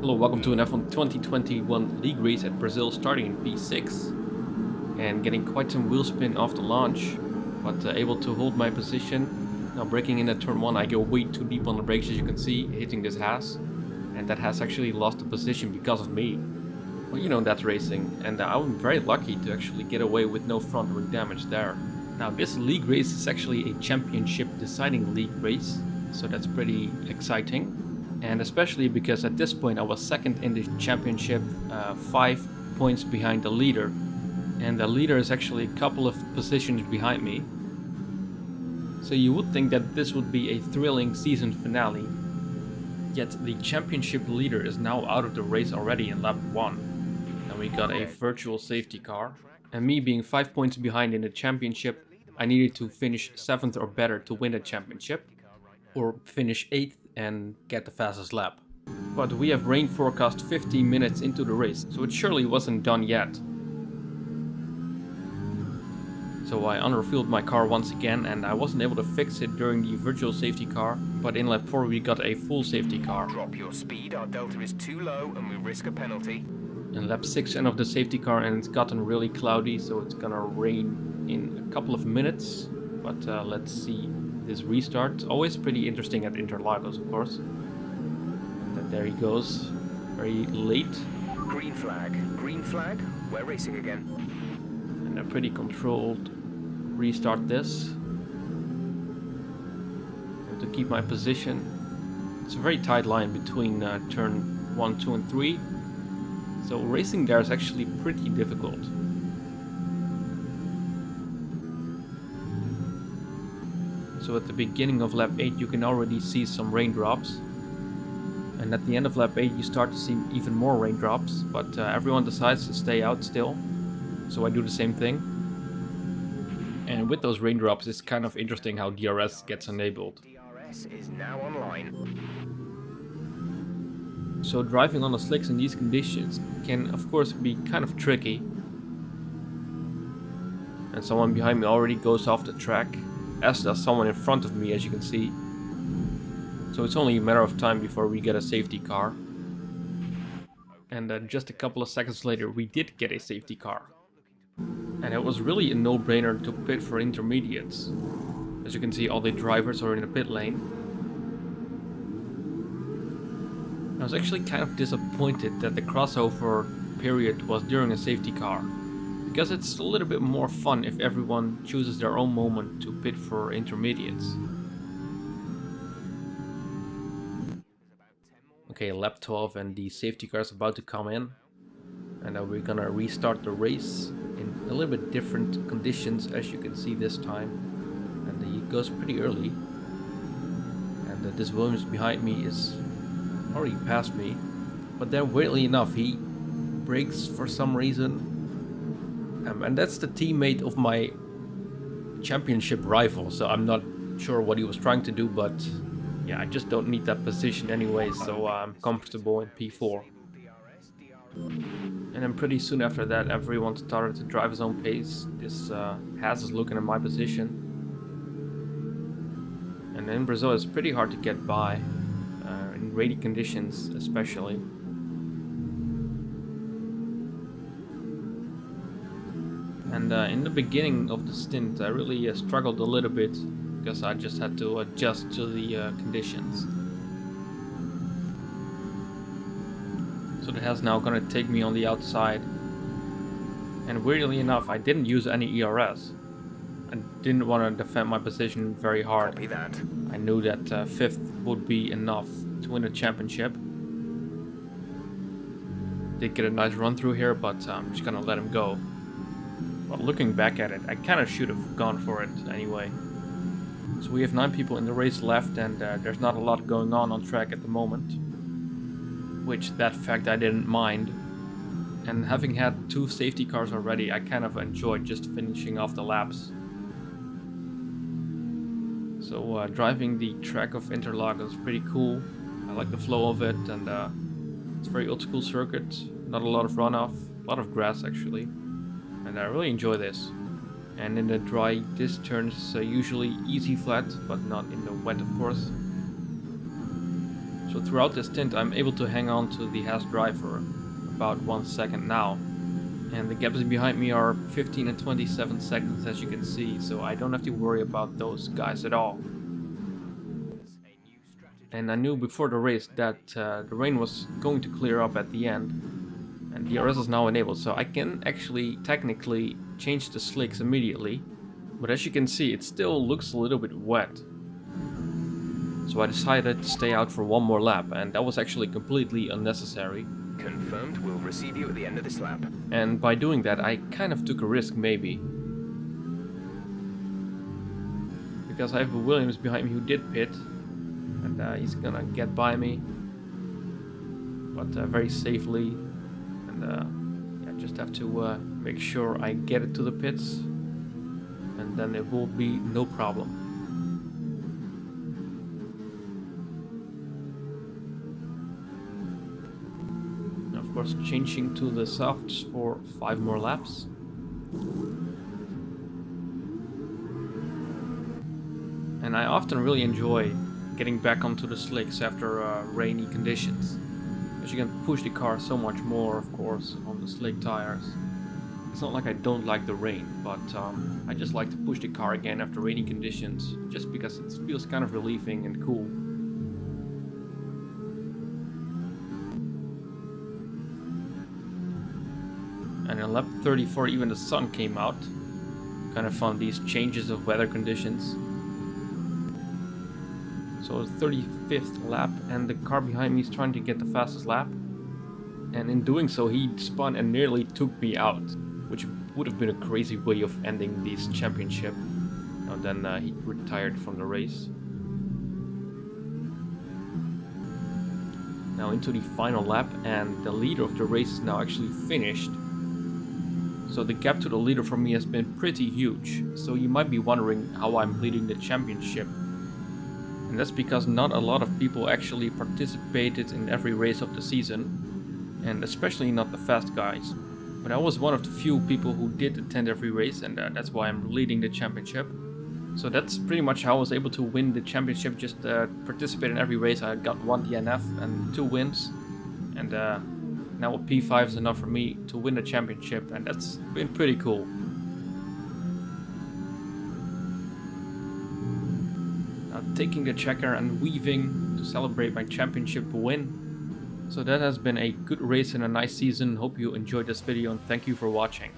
Hello, welcome to an F1 2021 league race at Brazil, starting in P6 and getting quite some wheel spin off the launch, but able to hold my position. Now braking in at turn 1, I go way too deep on the brakes, as you can see, hitting this Haas, and that Haas actually lost the position because of me. Well, you know, that's racing, and I'm very lucky to actually get away with no front wing damage there. Now this league race is actually a championship deciding league race, so that's pretty exciting. And especially because at this point I was second in the championship, 5 points behind the leader. And the leader is actually a couple of positions behind me. So you would think that this would be a thrilling season finale. Yet the championship leader is now out of the race already in lap 1. And we got a virtual safety car. And me being 5 points behind in the championship, I needed to finish 7th or better to win the championship. Or finish 8th and get the fastest lap. But we have rain forecast 15 minutes into the race, so it surely wasn't done yet. So I underfueled my car once again, and I wasn't able to fix it during the virtual safety car, but in lap 4 we got a full safety car. Drop your speed, our delta is too low and we risk a penalty. In lap 6 end of the safety car, and it's gotten really cloudy, so it's gonna rain in a couple of minutes. But let's see this restart. Always pretty interesting at Interlagos, of course. And there he goes, very late. Green flag, we're racing again. And a pretty controlled restart this. And to keep my position. It's a very tight line between turn 1, 2 and 3. So racing there is actually pretty difficult. So at the beginning of lap 8 you can already see some raindrops. And at the end of lap 8 you start to see even more raindrops, but everyone decides to stay out still. So I do the same thing. And with those raindrops it's kind of interesting how DRS gets enabled. DRS is now online. So driving on the slicks in these conditions can of course be kind of tricky. And someone behind me already goes off the track, as does someone in front of me, as you can see. So it's only a matter of time before we get a safety car. And just a couple of seconds later we did get a safety car. And it was really a no-brainer to pit for intermediates. As you can see, all the drivers are in the pit lane. I was actually kind of disappointed that the crossover period was during a safety car, because it's a little bit more fun if everyone chooses their own moment to pit for intermediates. Okay, lap 12 and the safety car is about to come in. And we're gonna restart the race in a little bit different conditions, as you can see this time. And he goes pretty early. And this Williams behind me is already past me. But then weirdly enough he brakes for some reason. And that's the teammate of my championship rival, so I'm not sure what he was trying to do, but yeah, I just don't need that position anyway, so I'm comfortable in P4. And then pretty soon after that everyone started to drive his own pace. This Haas is looking at my position. And in Brazil it's pretty hard to get by, in rainy conditions especially. And in the beginning of the stint I really struggled a little bit, because I just had to adjust to the conditions. So the Haas now gonna take me on the outside. And weirdly enough I didn't use any ERS. I didn't want to defend my position very hard. Copy that. I knew that 5th would be enough to win the championship. Did get a nice run through here, but I'm just gonna let him go. But looking back at it, I kind of should have gone for it anyway. So we have 9 people in the race left, and there's not a lot going on track at the moment. Which, that fact I didn't mind. And having had 2 safety cars already, I kind of enjoyed just finishing off the laps. So driving the track of Interlagos is pretty cool. I like the flow of it, and it's a very old school circuit. Not a lot of runoff, a lot of grass actually. And I really enjoy this. And in the dry, this turns usually easy flat, but not in the wet, of course. So throughout this stint I'm able to hang on to the HAS drive for about 1 second now. And the gaps behind me are 15 and 27 seconds, as you can see, so I don't have to worry about those guys at all. And I knew before the race that the rain was going to clear up at the end, and the RS is now enabled, so I can actually technically change the slicks immediately, but as you can see it still looks a little bit wet. So I decided to stay out for one more lap, and that was actually completely unnecessary. Confirmed, we'll receive you at the end of this lap. And by doing that I kind of took a risk maybe, because I have a Williams behind me who did pit, and he's gonna get by me, but very safely, and yeah, just have to make sure I get it to the pits, and then it will be no problem. Of course, changing to the softs for 5 more laps. And I often really enjoy getting back onto the slicks after rainy conditions, as you can push the car so much more, of course, on the slick tires. It's not like I don't like the rain, but I just like to push the car again after rainy conditions, just because it feels kind of relieving and cool. And in lap 34 even the sun came out. Kind of fun, these changes of weather conditions. So 35th lap, and the car behind me is trying to get the fastest lap. And in doing so he spun and nearly took me out, which would have been a crazy way of ending this championship. And then he retired from the race. Now into the final lap, and the leader of the race is now actually finished. So the gap to the leader for me has been pretty huge. So you might be wondering how I'm leading the championship. And that's because not a lot of people actually participated in every race of the season, and especially not the fast guys. But I was one of the few people who did attend every race, and that's why I'm leading the championship. So that's pretty much how I was able to win the championship, just participate in every race. I got 1 DNF and 2 wins, and now a P5 is enough for me to win the championship, and that's been pretty cool. Now taking the checker and weaving to celebrate my championship win. So that has been a good race and a nice season. Hope you enjoyed this video, and thank you for watching.